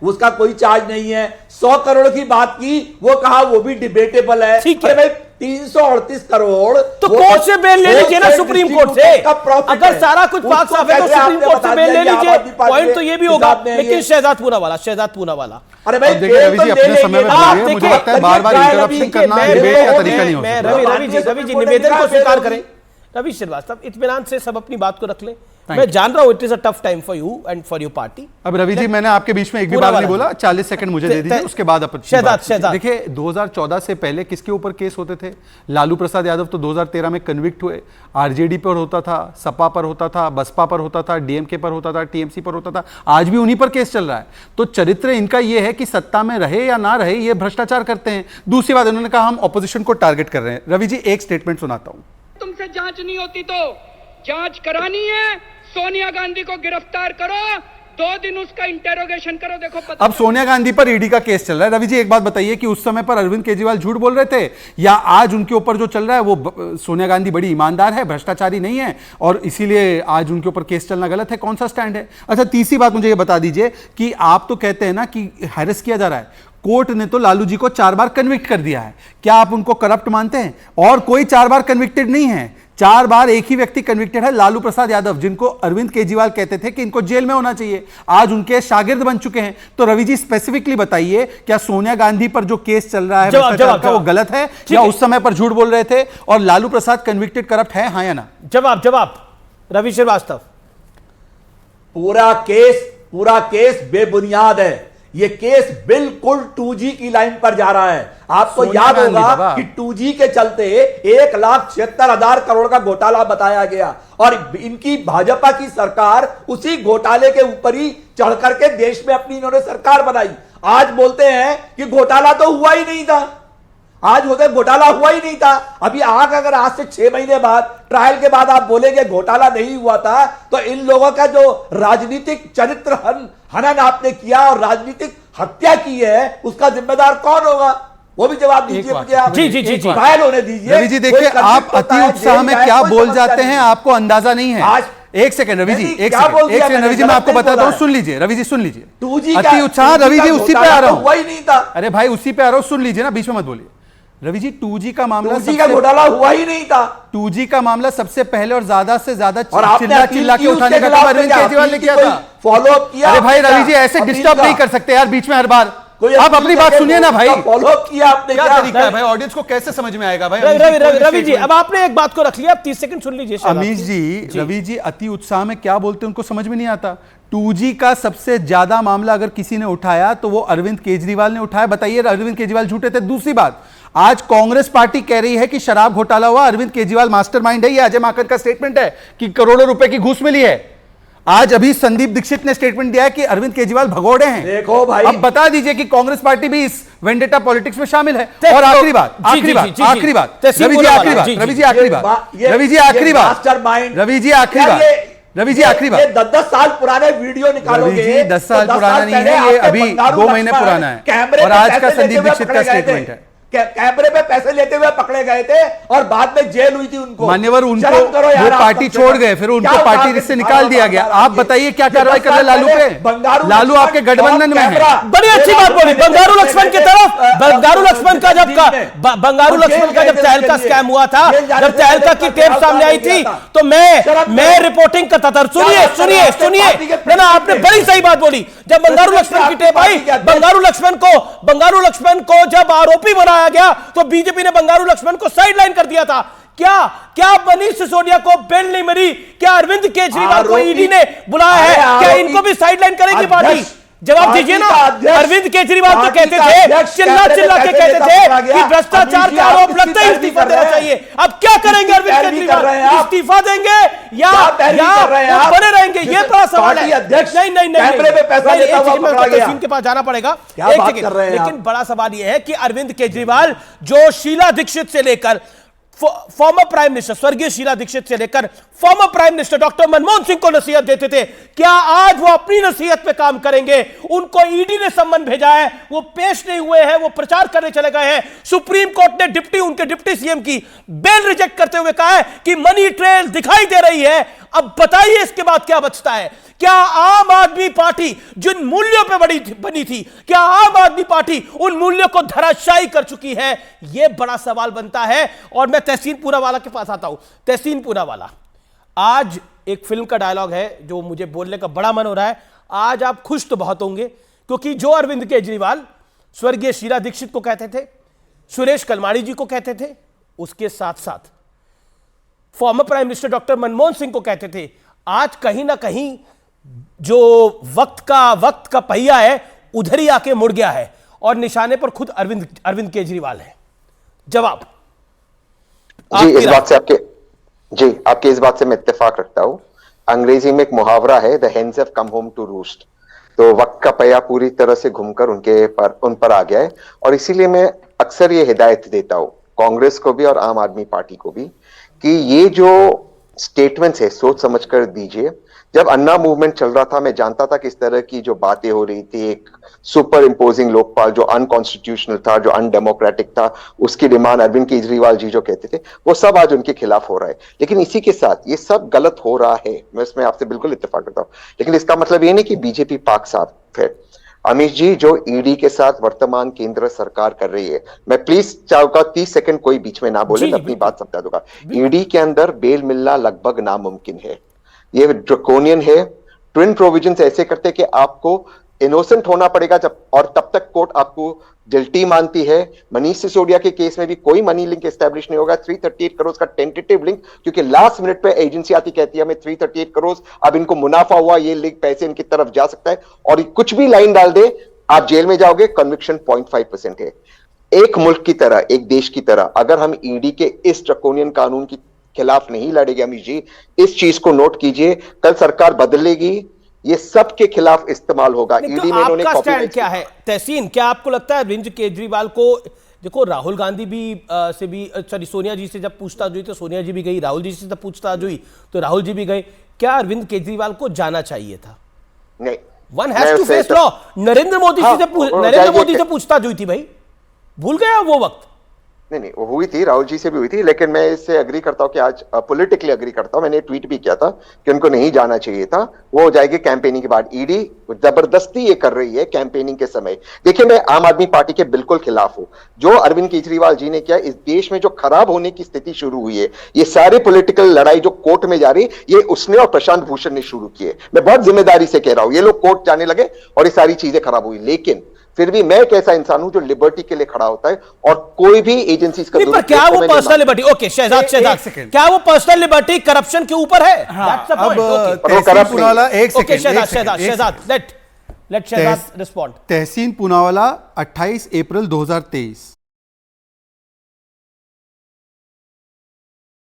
उसका कोई चार्ज नहीं है। 100 करोड़ की बात की, वो कहा वो भी डिबेटेबल है। ठीक है भाई 338 करोड़ तो कोर्ट से बेल ले लीजिए ना, सुप्रीम कोर्ट से। अगर सारा कुछ पाक साफ है तो सुप्रीम कोर्ट से बेल ले लीजिए। पॉइंट तो ये भी होगा। लेकिन शहजाद पूनावाला अरे भाई रवि जी अपने समय में बोलिए, मुझे लगता है बार-बार इंटरप्शन करना डिबेट का तरीका नहीं हो सकता। रवि जी निवेदन को स्वीकार करें। रवि श्रीवास्तव, इत्मीनान से सब अपनी बात को रख लें। मैं जान रहा हूं it is a tough time for you and for your party. अब रवि जी मैंने आपके बीच में एक भी बार नहीं बोला, 40 सेकंड मुझे दे दीजिए, उसके बाद शहजाद देखिए 2014 से पहले किसके ऊपर केस होते थे? लालू प्रसाद यादव तो 2013 में कन्विक्ट हुए। आरजेडी पर होता था, सपा पर होता था, बसपा पर होता था, डीएमके पर होता था, टीएमसी पर होता था, आज भी उन्हीं पर केस चल रहा है। तो चरित्र इनका यह है कि सत्ता में रहे या ना रहे ये भ्रष्टाचार करते हैं। दूसरी बात, इन्होंने कहा हम ऑपोजिशन को टारगेट कर रहे हैं। रवि जी एक स्टेटमेंट सुनाता हूं। तुमसे जांच नहीं होती तो जांच करानी है, सोनिया गांधी को गिरफ्तार करो, 2 दिन उसका इंटेरोगेशन करो, देखो पता। अब सोनिया गांधी पर ईडी का केस चल रहा है। रवि जी एक बात बताइए कि उस समय पर अरविंद केजरीवाल झूठ बोल रहे थे, या आज उनके ऊपर जो चल रहा है वो सोनिया गांधी बड़ी ईमानदार है, भ्रष्टाचारी नहीं है और इसीलिए आज उनके ऊपर केस चलना गलत है? कौन सा स्टैंड है? अच्छा, तीसरी बात मुझे ये बता दीजिए कि आप तो कहते हैं ना कि हैरेस किया जा रहा है। कोर्ट ने तो लालू जी को 4 बार कन्विक्ट कर दिया है, क्या आप उनको करप्ट मानते हैं? और कोई 4 बार कन्विक्टेड नहीं है, 4 बार एक ही व्यक्ति कन्विक्टेड है, लालू प्रसाद यादव, जिनको अरविंद केजरीवाल कहते थे कि इनको जेल में होना चाहिए, आज उनके शागिर्द बन चुके हैं। तो रवि जी स्पेसिफिकली बताइए, क्या सोनिया गांधी पर जो केस चल रहा है भ्रष्टाचार का वो गलत है, या उस समय पर झूठ बोल रहे थे और लालू प्रसाद कन्विक्टेड करप्ट है, हाँ या ना? जवाब रवि श्रीवास्तव। पूरा केस बेबुनियाद है। ये केस बिल्कुल 2G की लाइन पर जा रहा है। आपको याद होगा कि 2G के चलते 1,76,000 करोड़ का घोटाला बताया गया और इनकी भाजपा की सरकार उसी घोटाले के ऊपर ही चढ़ करके देश में अपनी इन्होंने सरकार बनाई। आज बोलते हैं कि घोटाला तो हुआ ही नहीं था, आज होते घोटाला हुआ ही नहीं था। अभी अगर आज से 6 महीने बाद ट्रायल के बाद आप बोलेंगे घोटाला नहीं हुआ था, तो इन लोगों का जो राजनीतिक चरित्र हनन आपने किया और राजनीतिक हत्या की है, उसका जिम्मेदार कौन होगा? वो भी जवाब दीजिए मुझे। आप जी ट्रायल होने दीजिए। रवि जी देखिए, आप अति उत्साह में क्या बोल जाते हैं आपको अंदाजा नहीं है। आज एक सेकंड रवि जी, एक सेकंड रवि जी, मैं आपको बताता हूं, सुन लीजिए रवि जी, सुन लीजिए। अति उत्साह रवि जी, उसी पे आ रहा हूं। हुआ ही नहीं था। अरे भाई उसी पे आ रहा हूं, सुन लीजिए ना, बीच में मत बोलिए। रवि जी 2G का मामला, 2G का घोटाला हुआ ही नहीं था। 2G का मामला सबसे पहले और ज्यादा से ज्यादा चिल्ला के उठाने का काम अरविंद केजरीवाल ने किया था। फॉलो अप किया? अरे भाई रवि जी ऐसे डिस्टर्ब नहीं कर सकते यार बीच में हर बार। आप अपनी बात सुनिए ना भाई। फॉलो अप किया आपने? क्या तरीका है भाई? ऑडियंस को कैसे समझ में आएगा भाई? रवि जी अब आपने एक बात को रख लिया, अब 30 सेकंड सुन लीजिए। अमीश जी, रवि जी अति उत्साह में क्या बोलते हैं उनको समझ में नहीं आता। 2G का सबसे ज्यादा मामला अगर किसी ने उठाया तो वो अरविंद केजरीवाल ने उठाया। बताइए अरविंद केजरीवाल झूठे थे? दूसरी बात, आज कांग्रेस पार्टी कह रही है कि शराब घोटाला हुआ, अरविंद केजरीवाल मास्टरमाइंड है। ये अजय माकन का स्टेटमेंट है कि करोड़ों रुपए की घूस मिली है। आज अभी संदीप दीक्षित ने स्टेटमेंट दिया है कि अरविंद केजरीवाल भगोड़े हैं। देखो भाई, अब बता दीजिए कि कांग्रेस पार्टी भी इस वेंडेटा पॉलिटिक्स में शामिल है। और आखिरी बात रवि जी, आखिरी बात रवि जी, आखिरी बात रवि जी, आखिरी बात रवि जी, आखिरी बात। 10 साल पुराने वीडियो निकालोगे? 10 साल पुराना नहीं है, ये अभी 2 महीने पुराना है। और आज का संदीप दीक्षित का स्टेटमेंट है। कैमरे पे पैसे लेते हुए पकड़े गए थे और बाद में जेल हुई थी उनको। मान्यवर उनको वो पार्टी छोड़ गए, फिर उनको पार्टी से निकाल दिया गया। आप बताइए क्या कार्रवाई कर रहे लालू पे? लालू आपके गठबंधन में है। बड़ी अच्छी बात बोली। बंगारू लक्ष्मण की तरफ, बंगारू लक्ष्मण का जब तहलका स्कैम हुआ था, जब तहलका की टेप सामने आई थी, तो मैं रिपोर्टिंग करता था। सुनिए ना, आपने बड़ी सही बात बोली। जब बंगारू लक्ष्मण की टेप आई, बंगारू लक्ष्मण को जब आरोपी बनाया गया तो बीजेपी ने बंगारू लक्ष्मण को साइडलाइन कर दिया था। क्या मनीष सिसोदिया को बेल नहीं मिली? क्या अरविंद केजरीवाल को ईडी ने बुलाया है? क्या इनको भी साइडलाइन करेगी पार्टी? जवाब दीजिए ना। अरविंद केजरीवाल तो कहते थे, चिल्ला के कहते थे कि भ्रष्टाचार का आरोप लगता ही इस्तीफा देना चाहिए। अब क्या करेंगे अरविंद केजरीवाल? इस्तीफा देंगे या बने रहेंगे? ये बड़ा सवाल है। नहीं, के पास जाना पड़ेगा। लेकिन बड़ा सवाल यह है कि अरविंद केजरीवाल जो शीला दीक्षित से लेकर फॉर्मर प्राइम मिनिस्टर, स्वर्गीय शीला दीक्षित से लेकर former prime minister doctor Manmohan Singh को नसीहत देते थे, क्या आज वो अपनी नसीहत पे काम करेंगे? उनको ईडी ने सम्मन भेजा है, वो पेश नहीं हुए हैं, वो प्रचार करने चले गए हैं। सुप्रीम कोर्ट ने उनके डिप्टी सीएम की बेल रिजेक्ट करते हुए कहा है कि मनी ट्रेल दिखाई दे रही है। अब बताइए इसके बाद क्या बचता है? क्या आम आदमी पार्टी जिन मूल्यों पे बनी थी, क्या आम आदमी पार्टी उन मूल्यों को धराशायी कर चुकी है? यह बड़ा सवाल बनता है। और मैं तहसीन पूनावाला के पास आता हूं। तहसीन पूनावाला, आज एक फिल्म का डायलॉग है जो मुझे बोलने का बड़ा मन हो रहा है। आज आप खुश तो बहुत होंगे क्योंकि जो अरविंद केजरीवाल स्वर्गीय शीला दीक्षित को कहते थे, सुरेश कलमाड़ी जी को कहते थे, उसके साथ साथ former prime minister doctor Manmohan Singh को कहते थे, आज कहीं ना कहीं जो वक्त का पहिया है उधर ही आके मुड़ गया है और निशाने पर खुद अरविंद केजरीवाल है। जवाब आपकी इस बात से मैं इत्तेफाक रखता हूं। अंग्रेजी में एक मुहावरा है, the hens have come home to roost. तो वक्त का पहिया पूरी तरह से घूमकर उन पर आ गया है और इसीलिए मैं अक्सर ये हिदायत देता हूं कांग्रेस को भी और आम आदमी पार्टी को भी कि ये जो स्टेटमेंट्स है सोच समझकर दीजिए। जब अन्ना मूवमेंट चल रहा था मैं जानता था कि इस तरह की जो बातें हो रही थी, एक सुपर इंपोजिंग लोकपाल जो अनकॉन्स्टिट्यूशनल था, जो अनडेमोक्रेटिक था, उसकी डिमांड अरविंद केजरीवाल जी जो कहते थे, वो सब आज उनके खिलाफ हो रहा है। लेकिन इसी के साथ ये सब गलत हो रहा है, मैं इसमें आपसे बिल्कुल इत्तेफाक करता हूं। लेकिन इसका मतलब ये नहीं कि बीजेपी पाक साफ है। अमित जी जो ईडी के साथ वर्तमान केंद्र सरकार कर रही है, मैं प्लीज चाहूंगा 30 सेकंड कोई बीच में ना बोले, मैं अपनी बात समझा दूंगा। ईडी के अंदर बेल मिलना लगभग नामुमकिन है, ये ड्रकोनियन है। ट्विन प्रोविजंस ऐसे करते कि आपको इनोसेंट होना पड़ेगा जब, और तब तक कोर्ट आपको गिल्टी मानती है। मनीष सिसोदिया के केस में भी कोई मनी लिंक एस्टैब्लिश नहीं होगा। 338 करोड़ का टेंटेटिव लिंक, क्योंकि लास्ट मिनट पे एजेंसी आती कहती है हमें 338 करोड़, अब इनको मुनाफा हुआ, ये लिंक पैसे इनकी तरफ जा सकता है, और कुछ भी लाइन डाल दे आप जेल में जाओगे। कन्विक्शन 0.5% है। एक मुल्क की तरह, एक देश की तरह, अगर हम ईडी के इस ड्रकोनियन कानून के खिलाफ नहीं लड़ेंगे, अमित जी इस चीज को नोट कीजिए, कल सरकार बदलेगी, ये सबके खिलाफ इस्तेमाल होगा। ईडी में इन्होंने आपका स्टैंड क्या है तहसीन? क्या आपको लगता है अरविंद केजरीवाल को, देखो राहुल गांधी भी सोनिया जी से जब पूछताछ हुई तो सोनिया जी भी गई, राहुल जी से जब पूछताछ हुई तो राहुल जी भी गए, क्या अरविंद केजरीवाल को जाना चाहिए था? नहीं, one has to face law. Narendra Modi से पूछताछ हुई थी भाई, भूल गया वो वक्त? नहीं, वो हुई थी, राहुल जी से भी हुई थी, लेकिन मैं इससे अग्री करता हूं कि आज पॉलिटिकली अग्री करता हूं। मैंने ट्वीट भी किया था कि उनको नहीं जाना चाहिए था, वो हो जाएगी कैंपेनिंग के बाद। ईडी जबरदस्ती ये कर रही है कैंपेनिंग के समय। देखिए मैं आम आदमी पार्टी के बिल्कुल खिलाफ हूं। जो अरविंद केजरीवाल जी ने किया, इस देश में जो खराब होने की स्थिति शुरू हुई है, ये सारे पॉलिटिकल लड़ाई जो कोर्ट में जा रही, ये उसने और प्रशांत भूषण ने शुरू की है। मैं बहुत जिम्मेदारी से कह रहा हूं, ये लोग कोर्ट जाने लगे और ये सारी चीजें खराब हुई। लेकिन फिर भी मैं एक ऐसा इंसान हूं जो लिबर्टी के लिए खड़ा होता है और कोई भी एजेंसी का पर क्या वो पर्सनल लिबर्टी, ओके शहजाद, क्या वो पर्सनल लिबर्टी करप्शन के ऊपर है? तहसीन पूनावाला 28 अप्रैल 2023